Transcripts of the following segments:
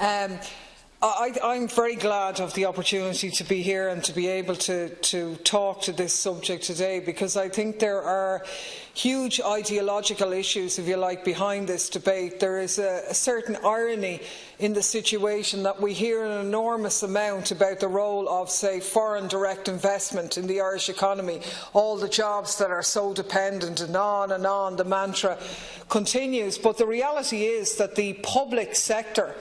I'm very glad of the opportunity to be here and to be able to talk to this subject today, because I think there are huge ideological issues, if you like, behind this debate. There is a certain irony in the situation that we hear an enormous amount about the role of, say, foreign direct investment in the Irish economy, all the jobs that are so dependent, and on the mantra continues. But the reality is that the public sector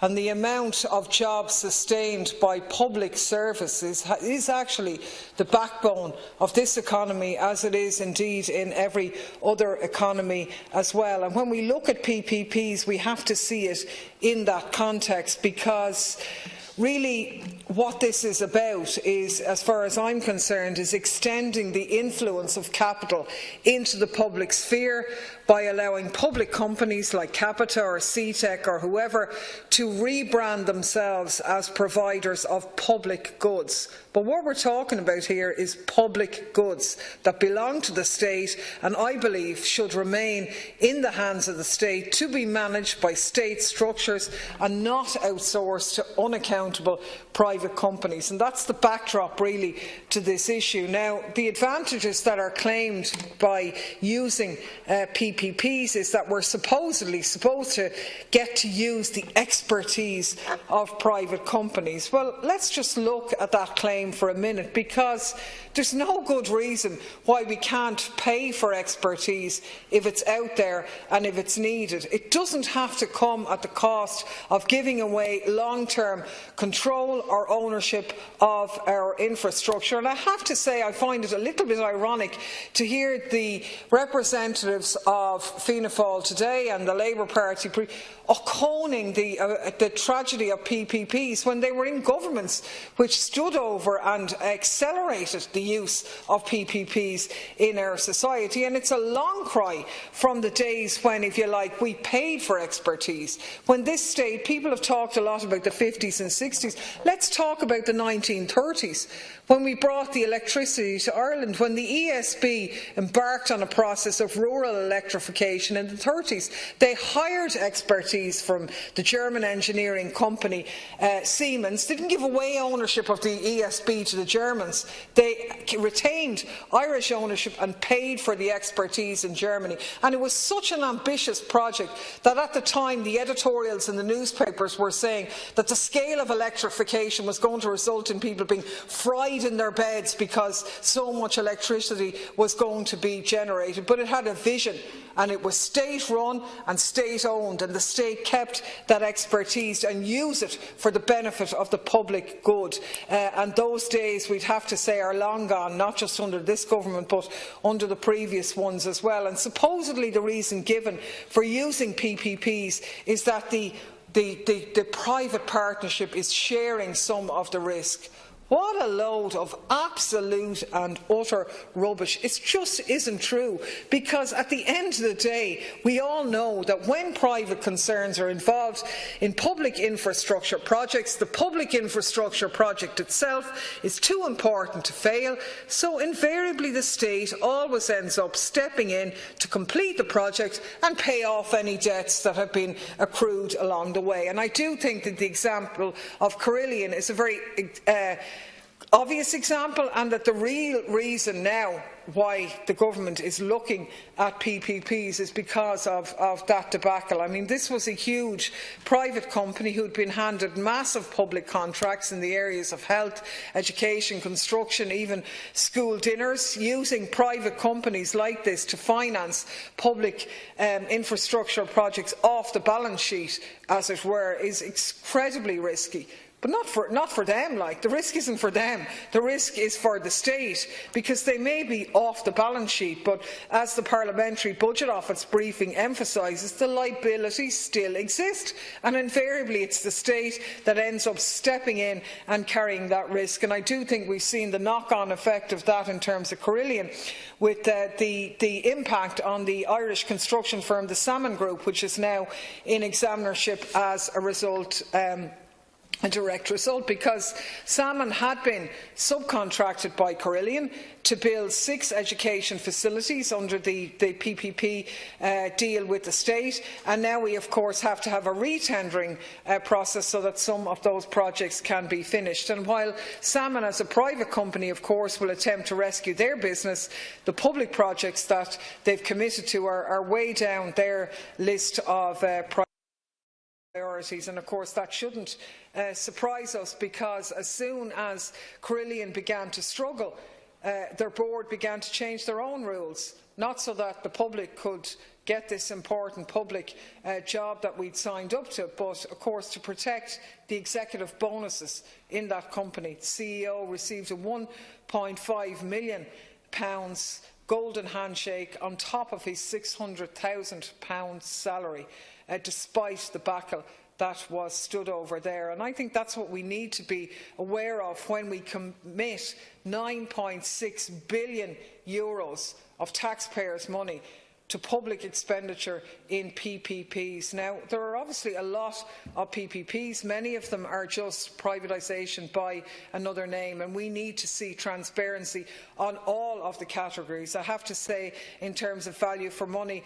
and the amount of jobs sustained by public services is actually the backbone of this economy, as it is indeed in every other economy as well. And when we look at PPPs, we have to see it in that context, because really what this is about is, as far as I'm concerned, is extending the influence of capital into the public sphere by allowing public companies like Capita or CTEC or whoever to rebrand themselves as providers of public goods. But what we're talking about here is public goods that belong to the state, and I believe should remain in the hands of the state, to be managed by state structures and not outsourced to unaccountable private companies. And that's the backdrop really to this issue. Now, the advantages that are claimed by using PPPs is that we're supposedly supposed to get to use the expertise of private companies. Well, let's just look at that claim for a minute, because there's no good reason why we can't pay for expertise if it's out there and if it's needed. It doesn't have to come at the cost of giving away long-term control or ownership of our infrastructure. And I have to say, I find it a little bit ironic to hear the representatives of Fianna Fáil today and the Labour Party conning the tragedy of PPPs when they were in governments which stood over and accelerated the use of PPPs in our society. And it's a long cry from the days when, if you like, we paid for expertise. When this state, people have talked a lot about the 50s and 60s. Let's talk about the 1930s, when we brought the electricity to Ireland, when the ESB embarked on a process of rural electrification in the 30s. They hired expertise from the German engineering company Siemens, didn't give away ownership of the ESB to the Germans. They retained Irish ownership and paid for the expertise in Germany. And it was such an ambitious project that at the time the editorials in the newspapers were saying that the scale of electrification was going to result in people being fried in their beds because so much electricity was going to be generated. But it had a vision, and it was state-run and state-owned, and the state kept that expertise and used it for the benefit of the public good. And those days, we'd have to say, are long gone, not just under this government but under the previous ones as well. And supposedly the reason given for using PPPs is that the private partnership is sharing some of the risk. What a load of absolute and utter rubbish. It just isn't true, because at the end of the day, we all know that when private concerns are involved in public infrastructure projects, the public infrastructure project itself is too important to fail, so invariably the state always ends up stepping in to complete the project and pay off any debts that have been accrued along the way. And I do think that the example of Carillion is a very obvious example, and that the real reason now why the government is looking at PPPs is because of that debacle. I mean, this was a huge private company who had been handed massive public contracts in the areas of health, education, construction, even school dinners. Using private companies like this to finance public infrastructure projects off the balance sheet, as it were, is incredibly risky. But not for them. Like, the risk isn't for them. The risk is for the state, because they may be off the balance sheet, but as the Parliamentary Budget Office briefing emphasises, the liabilities still exist, and invariably it's the state that ends up stepping in and carrying that risk. And I do think we've seen the knock-on effect of that in terms of Carillion, with the impact on the Irish construction firm, the Salmon Group, which is now in examinership as a result a direct result, because Salmon had been subcontracted by Carillion to build 6 education facilities under the PPP deal with the state, and now we of course have to have a re-tendering process so that some of those projects can be finished. And while Salmon as a private company of course will attempt to rescue their business, the public projects that they've committed to are way down their list of priorities, and of course that shouldn't surprise us, because as soon as Carillion began to struggle, their board began to change their own rules, not so that the public could get this important public job that we'd signed up to, but of course to protect the executive bonuses in that company. The CEO received a £1.5 million golden handshake on top of his £600,000 salary, despite the battle that was stood over there. And I think that's what we need to be aware of when we commit €9.6 billion of taxpayers' money to public expenditure in PPPs. Now, there are obviously a lot of PPPs. Many of them are just privatisation by another name, and we need to see transparency on all of the categories. I have to say, in terms of value for money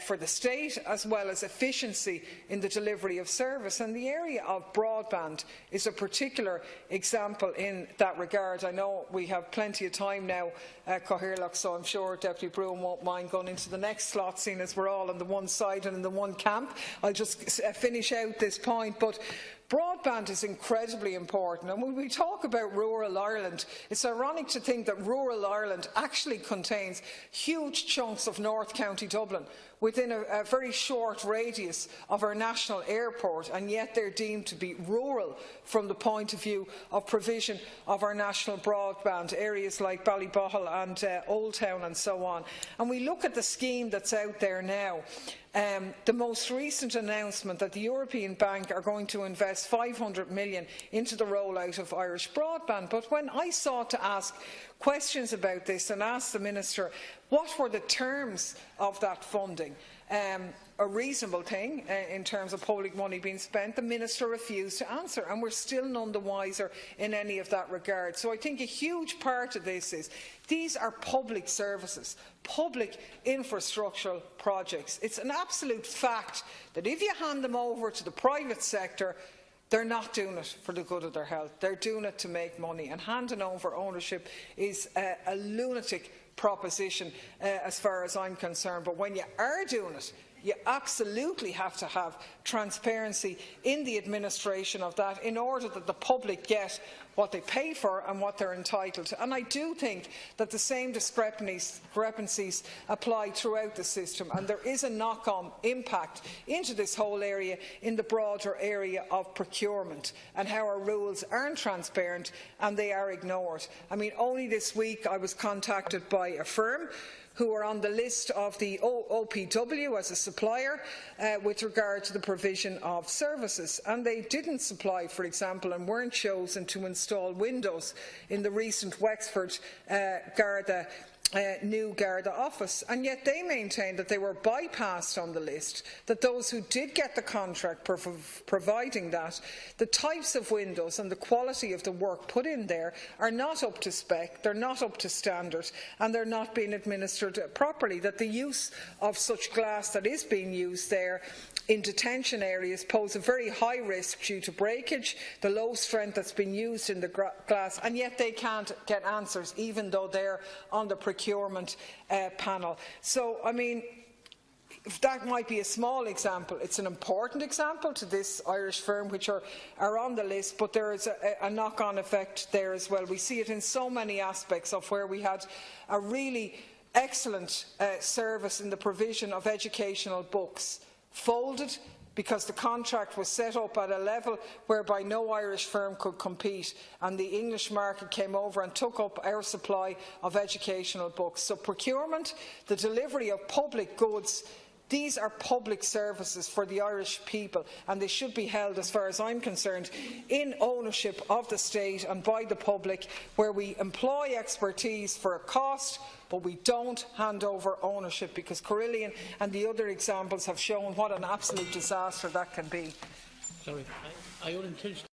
for the state, as well as efficiency in the delivery of service. And the area of broadband is a particular example in that regard. I know we have plenty of time now, Cathaoirleach, so I'm sure Deputy Broom won't mind going into the next slot, seeing as we're all on the one side and in the one camp. I'll just finish out this point. But broadband is incredibly important, and when we talk about rural Ireland, it's ironic to think that rural Ireland actually contains huge chunks of North County Dublin within a very short radius of our national airport, and yet they're deemed to be rural from the point of view of provision of our national broadband, areas like Ballybohol and Old Town and so on. And we look at the scheme that's out there now. The most recent announcement that the European Bank are going to invest €500 million into the rollout of Irish broadband. But when I sought to ask questions about this and asked the Minister what were the terms of that funding, a reasonable thing in terms of public money being spent, the Minister refused to answer, and we're still none the wiser in any of that regard. So I think a huge part of this is these are public services, public infrastructural projects. It's an absolute fact that if you hand them over to the private sector, they're not doing it for the good of their health. They're doing it to make money, and handing over ownership is a lunatic proposition as far as I'm concerned. But when you are doing it, you absolutely have to have transparency in the administration of that in order that the public get what they pay for and what they're entitled to. And I do think that the same discrepancies apply throughout the system, and there is a knock-on impact into this whole area in the broader area of procurement and how our rules aren't transparent and they are ignored. I mean, only this week I was contacted by a firm who are on the list of the OPW as a supplier with regard to the provision of services. And they didn't supply, for example, and weren't chosen to install windows in the recent Wexford Garda new Garda office, and yet they maintained that they were bypassed on the list, that those who did get the contract providing that, the types of windows and the quality of the work put in there are not up to spec, they're not up to standard, and they're not being administered properly, that the use of such glass that is being used there in detention areas pose a very high risk due to breakage, the low strength that's been used in the glass, and yet they can't get answers even though they're on the procurement panel. So, I mean, that might be a small example. It's an important example to this Irish firm which are on the list, but there is a knock-on effect there as well. We see it in so many aspects of where we had a really excellent service in the provision of educational books folded because the contract was set up at a level whereby no Irish firm could compete, and the English market came over and took up our supply of educational books. So procurement, the delivery of public goods, these are public services for the Irish people, and they should be held, as far as I'm concerned, in ownership of the state and by the public, where we employ expertise for a cost, but we don't hand over ownership, because Carillion and the other examples have shown what an absolute disaster that can be. Sorry, I unintentionally